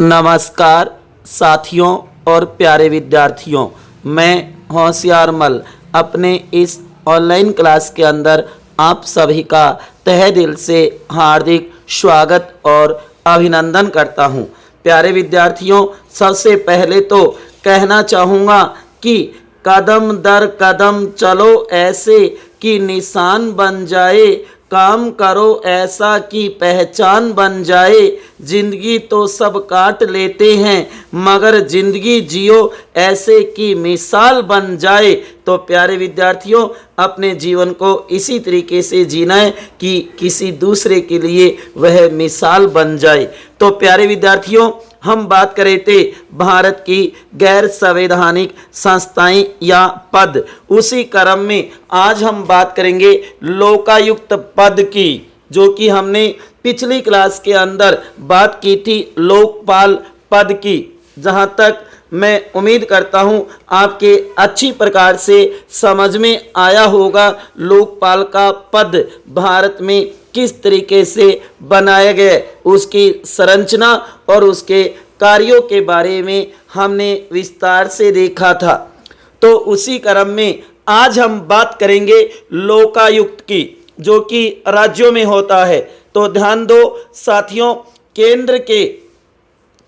नमस्कार साथियों और प्यारे विद्यार्थियों, मैं होशियार मल अपने इस ऑनलाइन क्लास के अंदर आप सभी का तहे दिल से हार्दिक स्वागत और अभिनंदन करता हूं। प्यारे विद्यार्थियों, सबसे पहले तो कहना चाहूँगा कि कदम दर कदम चलो ऐसे कि निशान बन जाए, काम करो ऐसा कि पहचान बन जाए। जिंदगी तो सब काट लेते हैं मगर जिंदगी जियो ऐसे कि मिसाल बन जाए। तो प्यारे विद्यार्थियों, अपने जीवन को इसी तरीके से जीना है कि किसी दूसरे के लिए वह मिसाल बन जाए। तो प्यारे विद्यार्थियों, हम बात कर रहे थे भारत की गैर संवैधानिक संस्थाएं या पद। उसी क्रम में आज हम बात करेंगे लोकायुक्त पद की, जो कि हमने पिछली क्लास के अंदर बात की थी लोकपाल पद की। जहां तक मैं उम्मीद करता हूं आपके अच्छी प्रकार से समझ में आया होगा लोकपाल का पद भारत में किस तरीके से बनाया गया, उसकी संरचना और उसके कार्यों के बारे में हमने विस्तार से देखा था। तो उसी क्रम में आज हम बात करेंगे लोकायुक्त की, जो कि राज्यों में होता है। तो ध्यान दो साथियों, केंद्र के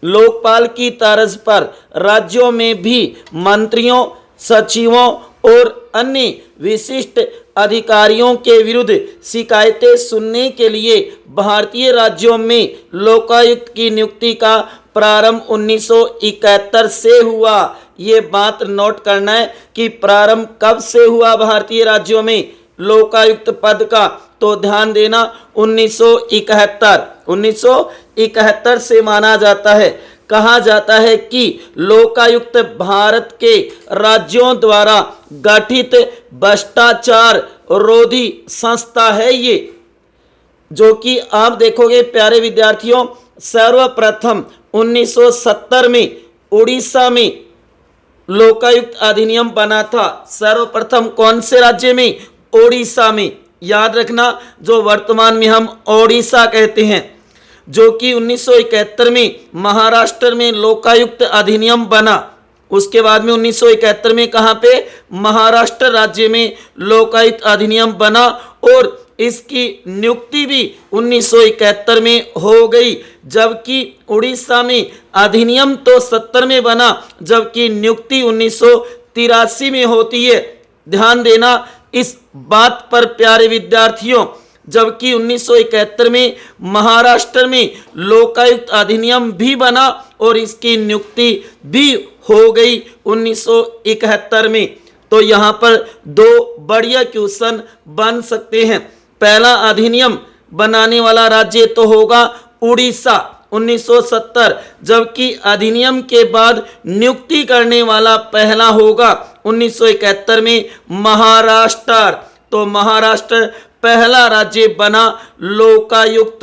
लोकपाल की तर्ज पर राज्यों में भी मंत्रियों, सचिवों और अन्य विशिष्ट अधिकारियों के विरुद्ध शिकायतें सुनने के लिए भारतीय राज्यों में लोकायुक्त की नियुक्ति का प्रारंभ 1971 से हुआ। ये बात नोट करना है कि प्रारंभ कब से हुआ भारतीय राज्यों में लोकायुक्त पद का। तो ध्यान देना, 1971 से माना जाता है। कहा जाता है कि लोकायुक्त भारत के राज्यों द्वारा गठित भ्रष्टाचार रोधी संस्था है ये, जो कि आप देखोगे प्यारे विद्यार्थियों, सर्वप्रथम 1970 में उड़ीसा में लोकायुक्त अधिनियम बना था। सर्वप्रथम कौन से राज्य में? ओडिशा में। याद रखना, जो वर्तमान में हम ओडिशा कहते हैं, जो कि 1971 में महाराष्ट्र में लोकायुक्त अधिनियम बना। उसके बाद में 1971 में कहाँ पे? महाराष्ट्र राज्य में लोकायुक्त अधिनियम बना और इसकी नियुक्ति भी 1971 में हो गई। जबकि उड़ीसा में अधिनियम तो 70 में बना, जबकि नियुक्ति 1983 में होती है। ध्यान देना इस बात पर प्यारे विद्यार्थियों। जबकि 1971 में महाराष्ट्र में लोकायुक्त अधिनियम भी बना और इसकी नियुक्ति भी हो गई 1971 में। तो यहाँ पर दो बढ़िया क्वेश्चन बन सकते हैं। पहला अधिनियम बनाने वाला राज्य तो होगा उड़ीसा 1970, जबकि अधिनियम के बाद नियुक्ति करने वाला पहला होगा 1971 में महाराष्ट्र। तो महाराष्ट्र पहला राज्य बना लोकायुक्त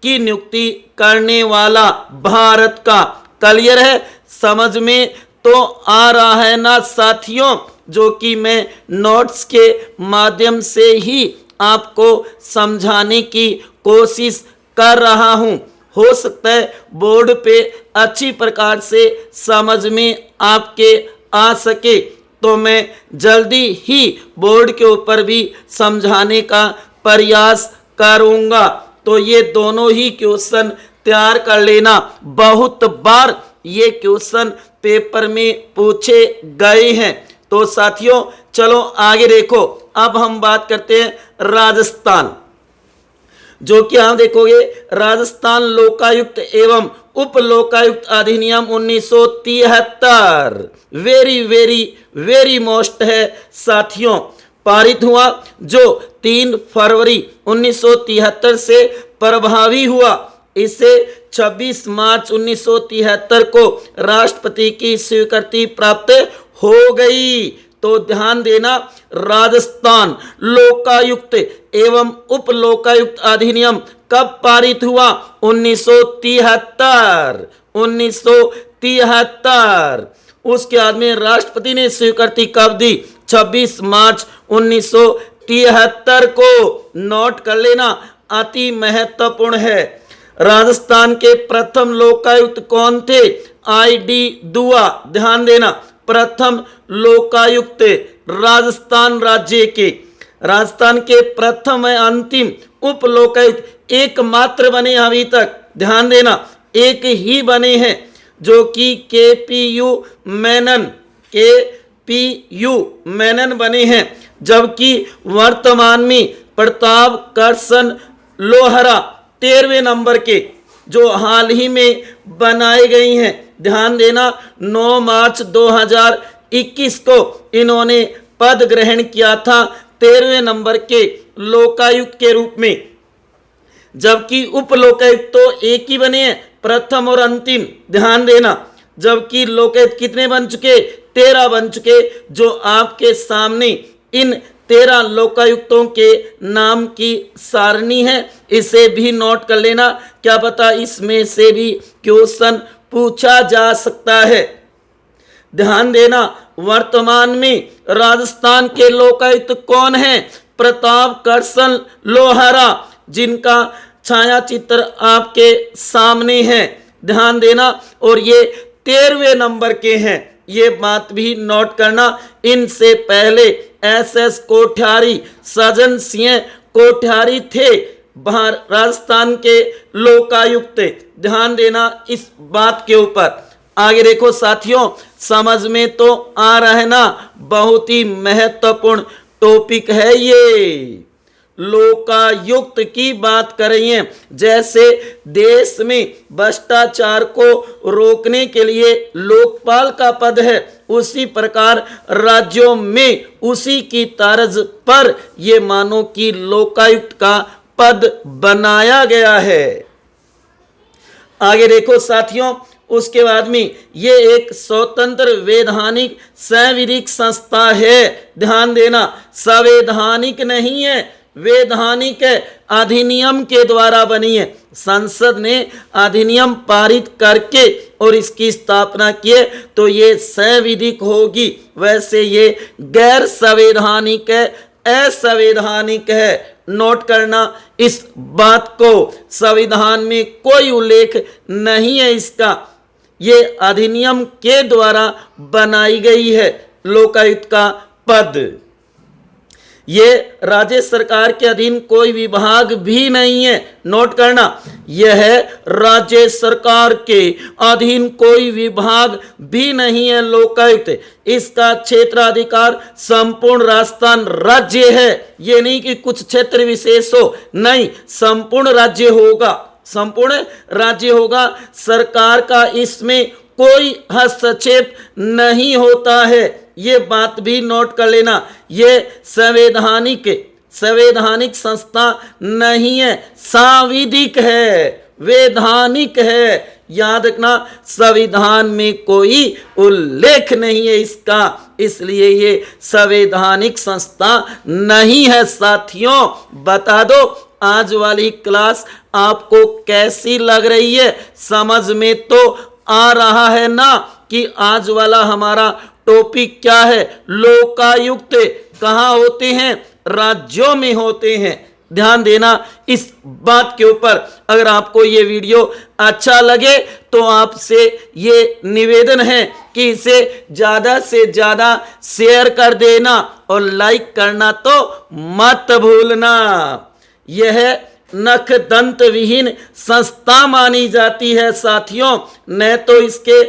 की नियुक्ति करने वाला भारत का। क्लियर है? समझ में तो आ रहा है ना साथियों? जो कि मैं नोट्स के माध्यम से ही आपको समझाने की कोशिश कर रहा हूं। हो सकता है बोर्ड पे अच्छी प्रकार से समझ में आपके आ सके, तो मैं जल्दी ही बोर्ड के ऊपर भी समझाने का प्रयास करूंगा। तो ये दोनों ही क्वेश्चन तैयार कर लेना। बहुत बार ये क्वेश्चन पेपर में पूछे गए हैं। तो साथियों चलो आगे देखो। अब हम बात करते हैं राजस्थान, जो कि आप देखोगे राजस्थान लोकायुक्त एवं उप लोकायुक्त अधिनियम 1973 वेरी वेरी वेरी मोस्ट है साथियों, पारित हुआ, जो 3 फरवरी 1973 से प्रभावी हुआ। इसे 26 मार्च 1973 को राष्ट्रपति की स्वीकृति प्राप्त हो गई। तो ध्यान देना, राजस्थान लोकायुक्त एवं उप लोकायुक्त अधिनियम कब पारित हुआ? 1973। उसके बाद में राष्ट्रपति ने स्वीकृति कब दी? 26 मार्च 1973 को। नोट कर लेना, अति महत्वपूर्ण है। राजस्थान के प्रथम लोकायुक्त कौन थे? ID दुआ। ध्यान देना, प्रथम लोकायुक्त राजस्थान राज्य के, राजस्थान के प्रथम व अंतिम उप लोकायुक्त एकमात्र बने अभी तक। ध्यान देना, एक ही बने हैं जो कि KPU मेनन बने हैं, जबकि वर्तमान में प्रताप कृष्ण लोहरा 13वें नंबर के जो हाल ही में बनाए गई हैं। ध्यान देना, 9 मार्च 2021 को इन्होंने पद ग्रहण किया था 13वें नंबर के लोकायुक्त के रूप में, जबकि उप लोकायुक्त तो एक ही बने हैं, प्रथम और अंतिम। ध्यान देना, जबकि लोकायुक्त कितने बन चुके? 13 बन चुके, जो आपके सामने इन 13 लोकायुक्तों के नाम की सारणी है। इसे भी नोट कर लेना, क्या पता इसमें से भी क्वेश्चन पूछा जा सकता है। ध्यान देना, वर्तमान में राजस्थान के लोकायुक्त कौन हैं? प्रताप कृष्ण लोहरा, जिनका छाया चित्र आपके सामने है। ध्यान देना, और ये 13वें नंबर के हैं, ये बात भी नोट करना। इनसे पहले SS कोठारी, सज्जन सिंह कोठारी थे राजस्थान के लोकायुक्त। ध्यान देना इस बात के ऊपर। आगे देखो साथियों, समझ में तो आ रहा है ना, बहुत ही महत्वपूर्ण टॉपिक है ये। लोकायुक्त की बात कर रही हैं। जैसे देश में भ्रष्टाचार को रोकने के लिए लोकपाल का पद है, उसी प्रकार राज्यों में उसी की तर्ज पर ये मानो कि लोकायुक्त का पद बनाया गया है। आगे देखो साथियों, उसके बाद में ये एक स्वतंत्र वैधानिक संवैधानिक संस्था है। ध्यान देना, संवैधानिक नहीं है, वैधानिक है, अधिनियम के द्वारा बनी है। संसद ने अधिनियम पारित करके और इसकी स्थापना किए तो ये संवैधानिक होगी। वैसे ये गैर संवैधानिक है, असंवैधानिक है। नोट करना इस बात को, संविधान में कोई उल्लेख नहीं है इसका, ये अधिनियम के द्वारा बनाई गई है लोकायुक्त का पद। ये राज्य सरकार के अधीन कोई विभाग भी नहीं है। नोट करना, यह राज्य सरकार के अधीन कोई विभाग भी नहीं है लोकायुक्त। इसका क्षेत्राधिकार संपूर्ण राजस्थान राज्य है। ये नहीं कि कुछ क्षेत्र विशेष हो, नहीं, संपूर्ण राज्य होगा, संपूर्ण राज्य होगा। सरकार का इसमें कोई हस्तक्षेप नहीं होता है, ये बात भी नोट कर लेना। ये संवैधानिक संस्था नहीं है, सांविधिक है, वैधानिक है। याद रखना, संविधान में कोई उल्लेख नहीं है इसका, इसलिए ये संवैधानिक संस्था नहीं है। साथियों बता दो, आज वाली क्लास आपको कैसी लग रही है? समझ में तो आ रहा है ना कि आज वाला हमारा टॉपिक क्या है? लोकायुक्त कहाँ होते हैं? राज्यों में होते हैं। ध्यान देना इस बात के ऊपर। अगर आपको ये वीडियो अच्छा लगे तो आपसे ये निवेदन है कि इसे ज़्यादा से ज़्यादा शेयर कर देना और लाइक करना तो मत भूलना। यह नख दंत विहीन संस्था मानी जाती है साथियों। न तो इसके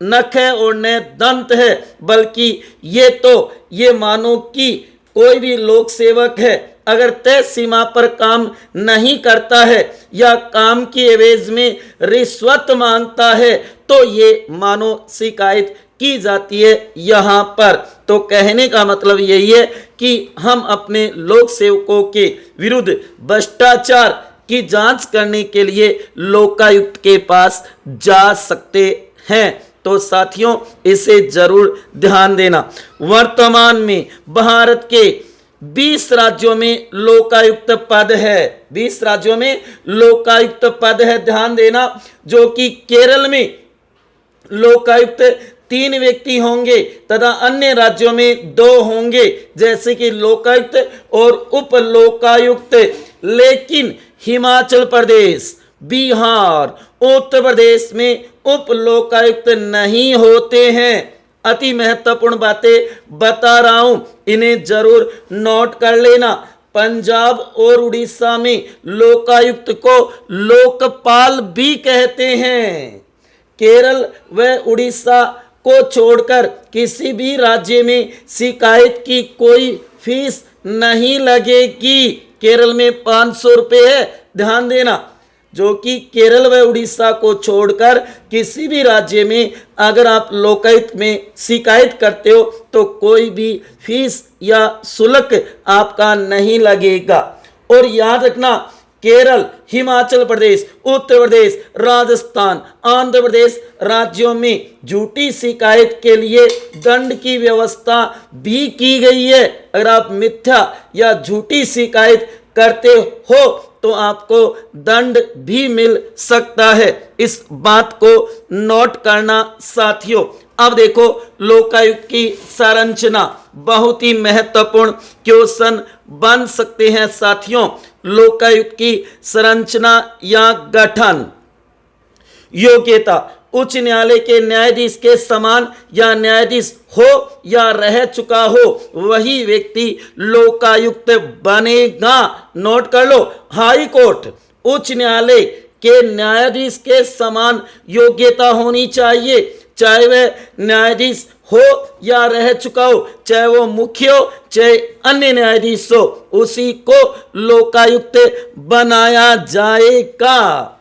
नख है और न दंत है, बल्कि ये मानो कि कोई भी लोक सेवक है, अगर तय सीमा पर काम नहीं करता है या काम की एवज में रिश्वत मांगता है तो ये मानो शिकायत की जाती है यहाँ पर। तो कहने का मतलब यही है कि हम अपने लोक सेवकों के विरुद्ध भ्रष्टाचार की जांच करने के लिए लोकायुक्त के पास जा सकते हैं। तो साथियों इसे जरूर ध्यान देना। वर्तमान में भारत के 20 राज्यों में लोकायुक्त पद है, 20 राज्यों में लोकायुक्त पद है। ध्यान देना, जो कि केरल में लोकायुक्त 3 व्यक्ति होंगे तथा अन्य राज्यों में 2 होंगे, जैसे कि लोकायुक्त और उप लोकायुक्त। लेकिन हिमाचल प्रदेश, बिहार, उत्तर प्रदेश में उप लोकायुक्त नहीं होते हैं। अति महत्वपूर्ण बातें बता रहा हूं, इन्हें जरूर नोट कर लेना। पंजाब और उड़ीसा में लोकायुक्त को लोकपाल भी कहते हैं। केरल व उड़ीसा को छोड़कर किसी भी राज्य में शिकायत की कोई फीस नहीं लगेगी। केरल में 500 रुपये है, ध्यान देना। जो कि केरल व उड़ीसा को छोड़कर किसी भी राज्य में अगर आप लोकायुक्त में शिकायत करते हो तो कोई भी फीस या शुल्क आपका नहीं लगेगा। और याद रखना, केरल, हिमाचल प्रदेश, उत्तर प्रदेश, राजस्थान, आंध्र प्रदेश राज्यों में झूठी शिकायत के लिए दंड की व्यवस्था भी की गई है। अगर आप मिथ्या या झूठी शिकायत करते हो तो आपको दंड भी मिल सकता है। इस बात को नोट करना साथियों। अब देखो लोकायुक्त की संरचना, बहुत ही महत्वपूर्ण क्वेश्चन बन सकते हैं साथियों। लोकायुक्त की संरचना या गठन। योग्यता, उच्च न्यायालय के न्यायाधीश के समान या न्यायाधीश हो या रह चुका हो वही व्यक्ति लोकायुक्त बनेगा। नोट कर लो, हाई कोर्ट, उच्च न्यायालय के न्यायाधीश के समान योग्यता होनी चाहिए, चाहे वह न्यायाधीश हो या रह चुका हो, चाहे वो मुख्य हो चाहे अन्य न्यायाधीश हो, उसी को लोकायुक्त बनाया जाएगा।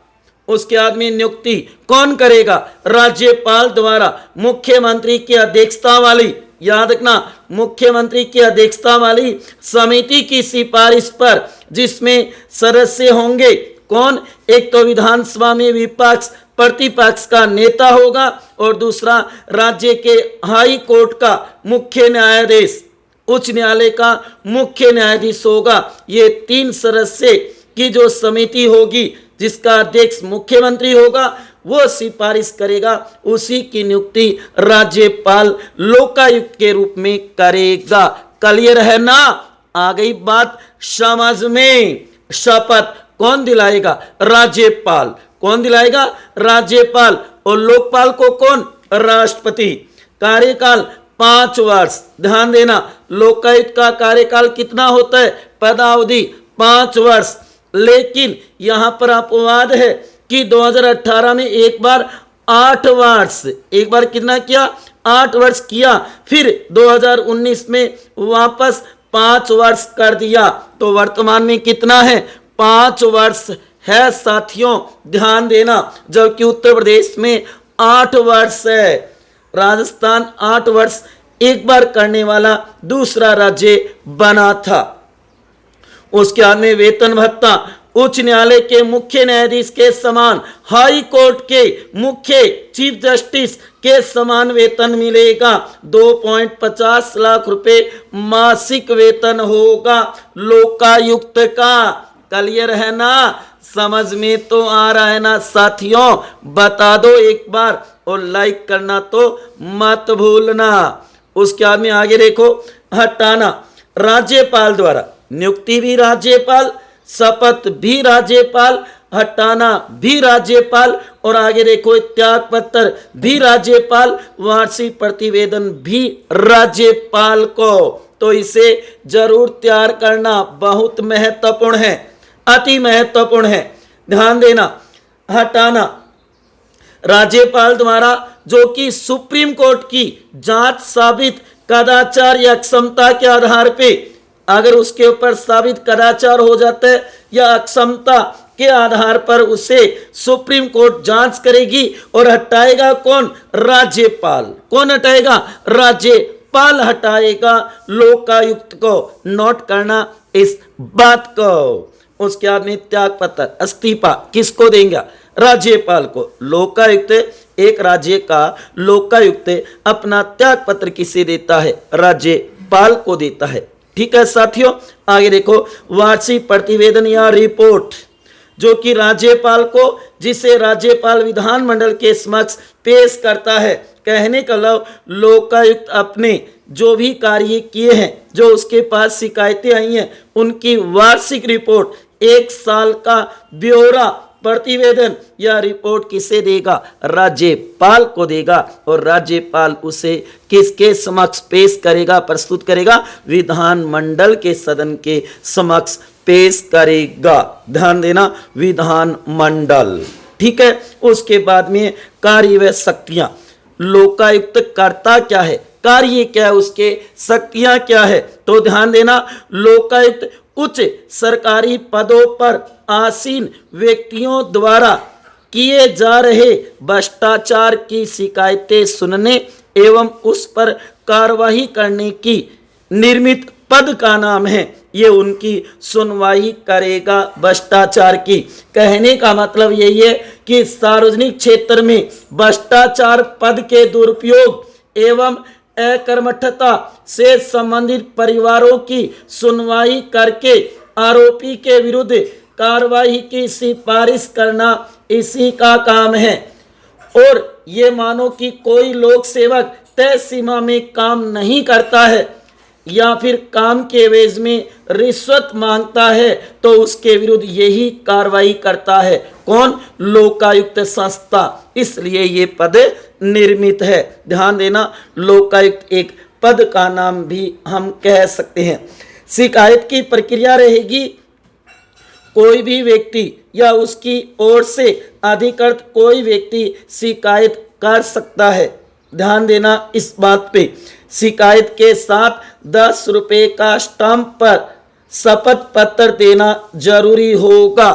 उसके बाद में नियुक्ति कौन करेगा? राज्यपाल द्वारा मुख्यमंत्री की अध्यक्षता वाली, याद रखना, मुख्यमंत्री की अध्यक्षता वाली समिति की सिफारिश पर, जिसमें सदस्य होंगे कौन? एक तो विधानसभा में विपक्ष प्रतिपक्ष का नेता होगा और दूसरा राज्य के हाई कोर्ट का मुख्य न्यायाधीश, उच्च न्यायालय का मुख्य न्यायाधीश होगा। ये 3 सदस्य की जो समिति होगी जिसका अध्यक्ष मुख्यमंत्री होगा वो सिफारिश करेगा, उसी की नियुक्ति राज्यपाल लोकायुक्त के रूप में करेगा। क्लियर है ना? आ गई बात समझ में। शपथ कौन दिलाएगा? राज्यपाल। कौन दिलाएगा? राज्यपाल। और लोकपाल को कौन? राष्ट्रपति। कार्यकाल 5 वर्ष। ध्यान देना, लोकायुक्त का कार्यकाल कितना होता है? पदावधि 5 वर्ष। लेकिन यहां पर अपवाद है कि 2018 में एक बार 8 वर्ष, एक बार कितना किया? 8 वर्ष किया, फिर 2019 में वापस 5 वर्ष कर दिया। तो वर्तमान में कितना है? 5 वर्ष है साथियों, ध्यान देना। जबकि उत्तर प्रदेश में 8 वर्ष है, राजस्थान 8 वर्ष एक बार करने वाला दूसरा राज्य बना था। उसके बाद में वेतन भत्ता, उच्च न्यायालय के मुख्य न्यायाधीश के समान, हाई कोर्ट के मुख्य चीफ जस्टिस के समान वेतन मिलेगा। 2.50 लाख रुपए मासिक वेतन होगा लोकायुक्त का। क्लियर है ना? समझ में तो आ रहा है ना साथियों? बता दो एक बार और लाइक करना तो मत भूलना। उसके बाद में आगे देखो, हटाना राज्यपाल द्वारा, नियुक्ति भी राज्यपाल, शपथ भी राज्यपाल, हटाना भी राज्यपाल, और आगे देखो त्याग पत्र भी राज्यपाल, वार्षिक प्रतिवेदन भी राज्यपाल को। तो इसे जरूर तैयार करना, बहुत महत्वपूर्ण है, अति महत्वपूर्ण है, ध्यान देना। हटाना राज्यपाल द्वारा जो कि सुप्रीम कोर्ट की जांच साबित कदाचार या अक्षमता के आधार पे, अगर उसके ऊपर साबित कदाचार हो जाता है या अक्षमता के आधार पर उसे सुप्रीम कोर्ट जांच करेगी और हटाएगा कौन? राज्यपाल। कौन हटाएगा? राज्यपाल हटाएगा लोकायुक्त को। नोट करना इस बात को। उसके बाद में त्याग पत्र, इस्तीफा किसको देंगे? राज्यपाल को। लोकायुक्त, एक राज्य का लोकायुक्त अपना त्याग पत्र किसे देता है? राज्यपाल को देता है। ठीक है साथियों, आगे देखो, वार्षिक प्रतिवेदन या रिपोर्ट जो कि राज्यपाल को, जिसे राज्यपाल विधानमंडल के समक्ष पेश करता है। कहने का लव, लोकायुक्त अपने जो भी कार्य किए हैं, जो उसके पास शिकायतें आई हैं, उनकी वार्षिक रिपोर्ट 1 साल का ब्यौरा प्रतिवेदन या रिपोर्ट किसे देगा? राज्यपाल को देगा, और राज्यपाल उसे किसके समक्ष पेश करेगा, प्रस्तुत करेगा? विधानमंडल के सदन के समक्ष पेश करेगा। ध्यान देना, विधानमंडल। ठीक है। उसके बाद में कार्य व शक्तियां। लोकायुक्त करता क्या है, कार्य क्या है, उसके शक्तियां क्या है? तो ध्यान देना, लोकायुक्त उच्च सरकारी पदों पर आसीन व्यक्तियों द्वारा किए जा रहे भ्रष्टाचार की शिकायतें सुनने एवं उस पर कार्रवाई करने की निर्मित पद का नाम है। ये उनकी सुनवाई करेगा भ्रष्टाचार की। कहने का मतलब यही है कि सार्वजनिक क्षेत्र में भ्रष्टाचार, पद के दुरुपयोग एवं अकर्मठता से संबंधित परिवारों की सुनवाई करके आरोपी के विरुद्ध कार्रवाई की सिफारिश करना इसी का काम है। और ये मानो कि कोई लोक सेवक तय सीमा में काम नहीं करता है या फिर काम के एवज में रिश्वत मांगता है तो उसके विरुद्ध यही कार्रवाई करता है। कौन? लोकायुक्त संस्था। इसलिए ये पद निर्मित है। ध्यान देना, लोकायुक्त एक पद का नाम भी हम कह सकते हैं। शिकायत की प्रक्रिया रहेगी, कोई भी व्यक्ति या उसकी ओर से अधिकृत कोई व्यक्ति शिकायत कर सकता है। ध्यान देना इस बात पे। शिकायत के साथ 10 रुपये का स्टाम्प पर शपथ पत्र देना जरूरी होगा।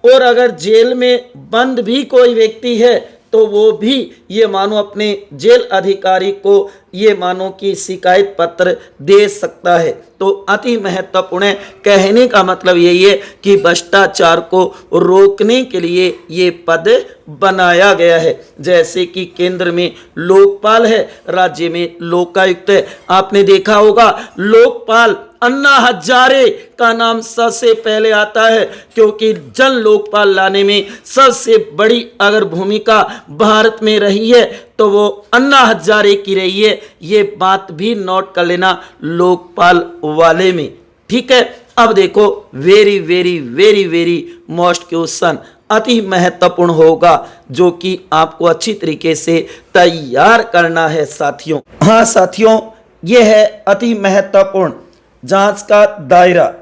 और अगर जेल में बंद भी कोई व्यक्ति है तो वो भी ये मानो अपने जेल अधिकारी को ये मानो कि शिकायत पत्र दे सकता है। तो अति महत्वपूर्ण है। कहने का मतलब यही है कि भ्रष्टाचार को रोकने के लिए ये पद बनाया गया है। जैसे कि केंद्र में लोकपाल है, राज्य में लोकायुक्त है। आपने देखा होगा लोकपाल अन्ना हजारे का नाम सबसे पहले आता है, क्योंकि जन लोकपाल लाने में सबसे बड़ी अगर भूमिका भारत में रही है तो वो अन्ना हजारे की रही है। ये बात भी नोट कर लेना लोकपाल वाले में। ठीक है। अब देखो, very very very very most question अति महत्वपूर्ण होगा जो कि आपको अच्छी तरीके से तैयार करना है साथियों। हाँ साथियों, यह है अति महत्वपूर्ण जांच का दायरा।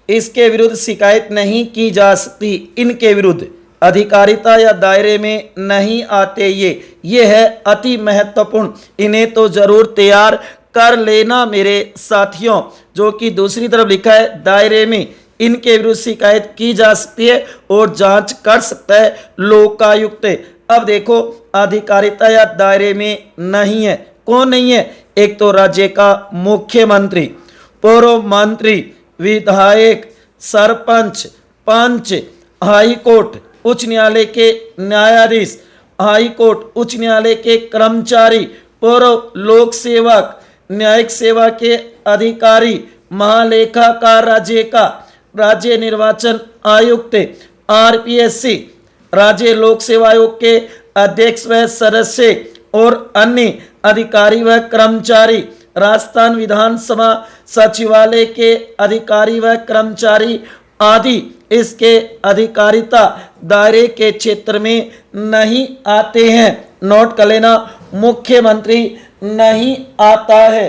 इसके विरुद्ध शिकायत नहीं की जा सकती, इनके विरुद्ध अधिकारिता या दायरे में नहीं आते। ये है अति महत्वपूर्ण। इन्हें तो जरूर तैयार कर लेना मेरे साथियों। जो कि दूसरी तरफ लिखा है दायरे में, इनके विरुद्ध शिकायत की जा सकती है और जांच कर सकता है लोकायुक्त। अब देखो, अधिकारिता या दायरे में नहीं है। कौन नहीं है? एक तो राज्य का मुख्यमंत्री, पूर्व मंत्री, विधायक, सरपंच, पंच, हाई कोर्ट, उच्च न्यायालय के न्यायाधीश, हाई कोर्ट, उच्च न्यायालय के कर्मचारी, पूर्व लोक सेवक, न्यायिक सेवा के अधिकारी, महालेखाकार राज्य का, राज्य निर्वाचन आयुक्त, आरपीएससी, राज्य लोक सेवा आयोग के अध्यक्ष व सदस्य और अन्य अधिकारी व कर्मचारी, राजस्थान विधानसभा सचिवालय के अधिकारी व कर्मचारी आदि इसके अधिकारिता दायरे के क्षेत्र में नहीं आते हैं। नोट कर लेना, मुख्यमंत्री नहीं आता है।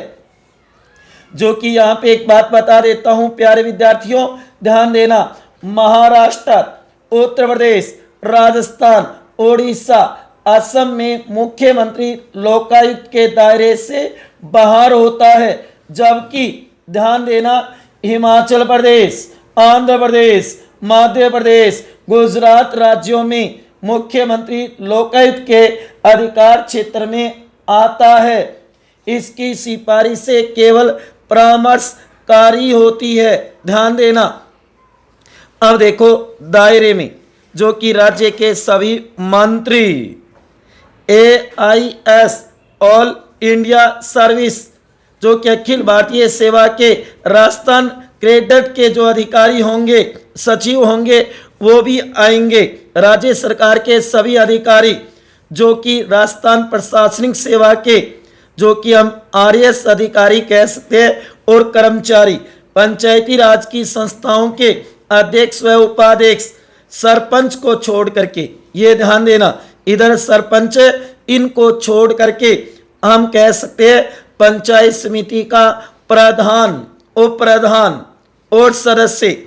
जो कि यहाँ पे एक बात बता देता हूँ प्यारे विद्यार्थियों, ध्यान देना, महाराष्ट्र, उत्तर प्रदेश, राजस्थान, ओडिशा, असम में मुख्यमंत्री लोकायुक्त के दायरे से बाहर होता है। जबकि ध्यान देना, हिमाचल प्रदेश, आंध्र प्रदेश, मध्य प्रदेश, गुजरात राज्यों में मुख्यमंत्री लोकायुक्त के अधिकार क्षेत्र में आता है। इसकी सिफारिशें केवल परामर्शकारी होती है। ध्यान देना। अब देखो, दायरे में जो कि राज्य के सभी मंत्री, AIS ऑल इंडिया सर्विस जो कि अखिल भारतीय सेवा के राजस्थान क्रेडिट के जो अधिकारी होंगे, सचिव होंगे, वो भी आएंगे। राज्य सरकार के सभी अधिकारी जो कि राजस्थान प्रशासनिक सेवा के जो कि हम RS अधिकारी कह सकते हैं, और कर्मचारी, पंचायती राज की संस्थाओं के अध्यक्ष व उपाध्यक्ष, सरपंच को छोड़ करके, ये ध्यान देना, इधर सरपंच इनको छोड़ करके हम कह सकते हैं पंचायत समिति का प्रधान, उप प्रधान और सदस्य।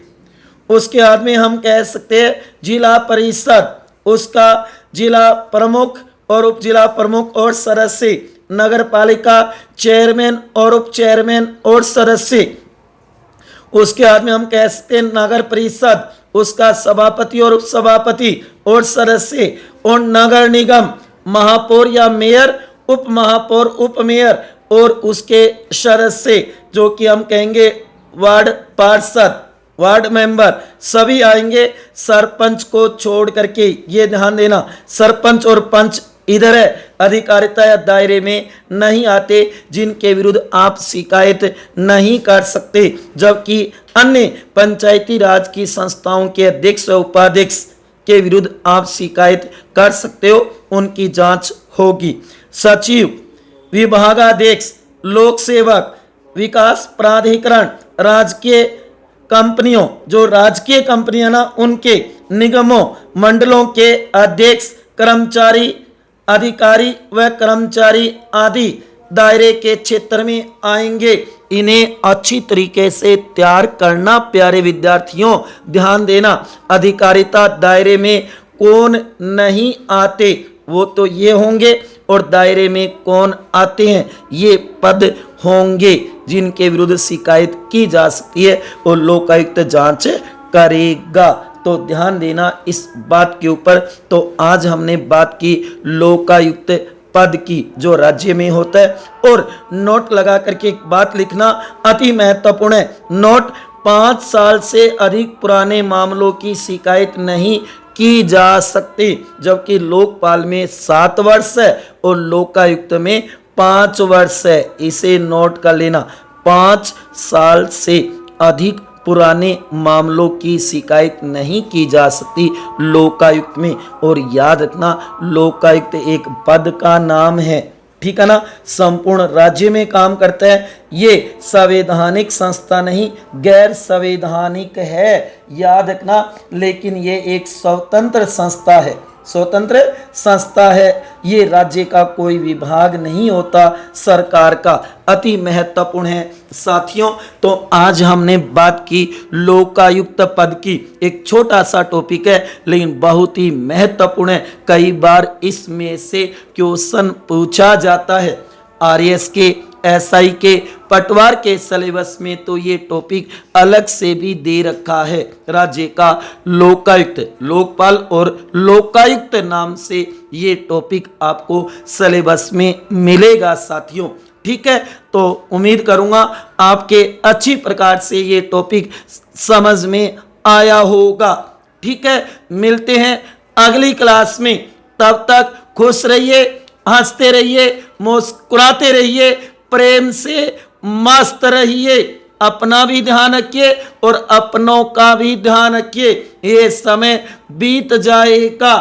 उसके बाद में हम कह सकते हैं जिला परिषद, उसका जिला प्रमुख और उप जिला प्रमुख और सदस्य, नगर पालिका चेयरमैन और उप चेयरमैन और सदस्य। उसके बाद में हम कह सकते हैं नगर परिषद, उसका सभापति और उप सभापति और सदस्य, और नगर निगम महापौर या मेयर, उप महापौर, उप मेयर और उसके सदस्य, जो कि हम कहेंगे वार्ड पार्षद, वार्ड मेंबर, सभी आएंगे सरपंच को छोड़ करके। ये ध्यान देना, सरपंच और पंच इधर है, अधिकारिता या दायरे में नहीं आते, जिनके विरुद्ध आप शिकायत नहीं कर सकते, जबकि अन्य पंचायती राज की संस्थाओं के अध्यक्ष और उपाध्यक्ष के विरुद्ध आप शिकायत कर सकते हो, उनकी जांच होगी। सचिव, विभागाध्यक्ष, लोक सेवक, विकास प्राधिकरण, राजकीय कंपनियों, जो राजकीय कंपनियां ना, उनके निगमों मंडलों के अध्यक्ष, कर्मचारी, अधिकारी व कर्मचारी आदि दायरे के क्षेत्र में आएंगे। इन्हें अच्छी तरीके से तैयार करना प्यारे विद्यार्थियों, ध्यान देना। अधिकारिता दायरे में कौन नहीं आते वो तो ये होंगे, और दायरे में कौन आते हैं ये पद होंगे जिनके विरुद्ध शिकायत की जा सकती है, और लोकायुक्त जांच करेगा। तो ध्यान देना इस बात के ऊपर। तो आज हमने बात की लोकायुक्त पद की, जो राज्य में होता है। और नोट लगा करके एक बात लिखना अति महत्वपूर्ण है। नोट, 5 साल से अधिक पुराने मामलों की शिकायत नहीं की जा सकती, जबकि लोकपाल में 7 वर्ष है और लोकायुक्त में 5 वर्ष है। इसे नोट कर लेना, 5 साल से अधिक पुराने मामलों की शिकायत नहीं की जा सकती लोकायुक्त में। और याद रखना, लोकायुक्त एक पद का नाम है, ठीक है ना, संपूर्ण राज्य में काम करता है। ये संवैधानिक संस्था नहीं, गैर संवैधानिक है, याद रखना, लेकिन ये एक स्वतंत्र संस्था है, स्वतंत्र संस्था है। ये राज्य का कोई विभाग नहीं होता, सरकार का। अति महत्वपूर्ण है साथियों। तो आज हमने बात की लोकायुक्त पद की। एक छोटा सा टॉपिक है लेकिन बहुत ही महत्वपूर्ण है। कई बार इसमें से क्वेश्चन पूछा जाता है। आरएस के, एसआई के, पटवार के सिलेबस में तो ये टॉपिक अलग से भी दे रखा है। राज्य का लोकायुक्त, लोकपाल और लोकायुक्त नाम से ये टॉपिक आपको सिलेबस में मिलेगा साथियों, ठीक है। तो उम्मीद करूंगा आपके अच्छी प्रकार से ये टॉपिक समझ में आया होगा, ठीक है। मिलते हैं अगली क्लास में, तब तक खुश रहिए, हंसते रहिए, मुस्कुराते रहिए, प्रेम से मस्त रहिए। अपना भी ध्यान रखिए और अपनों का भी ध्यान रखिए, ये समय बीत जाएगा।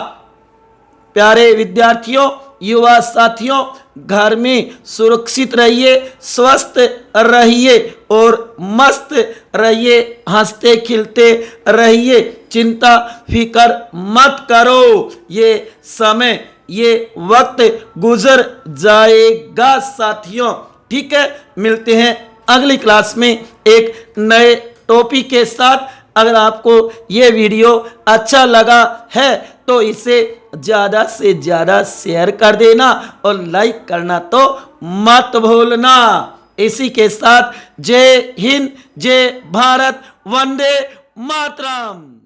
प्यारे विद्यार्थियों, युवा साथियों, घर में सुरक्षित रहिए, स्वस्थ रहिए और मस्त रहिए, हंसते खिलते रहिए। चिंता फिकर मत करो, ये समय, ये वक्त गुजर जाएगा साथियों, ठीक है। मिलते हैं अगली क्लास में एक नए टॉपिक के साथ। अगर आपको ये वीडियो अच्छा लगा है तो इसे ज़्यादा से ज़्यादा शेयर कर देना और लाइक करना तो मत भूलना। इसी के साथ जय हिंद, जय भारत, वंदे मातरम।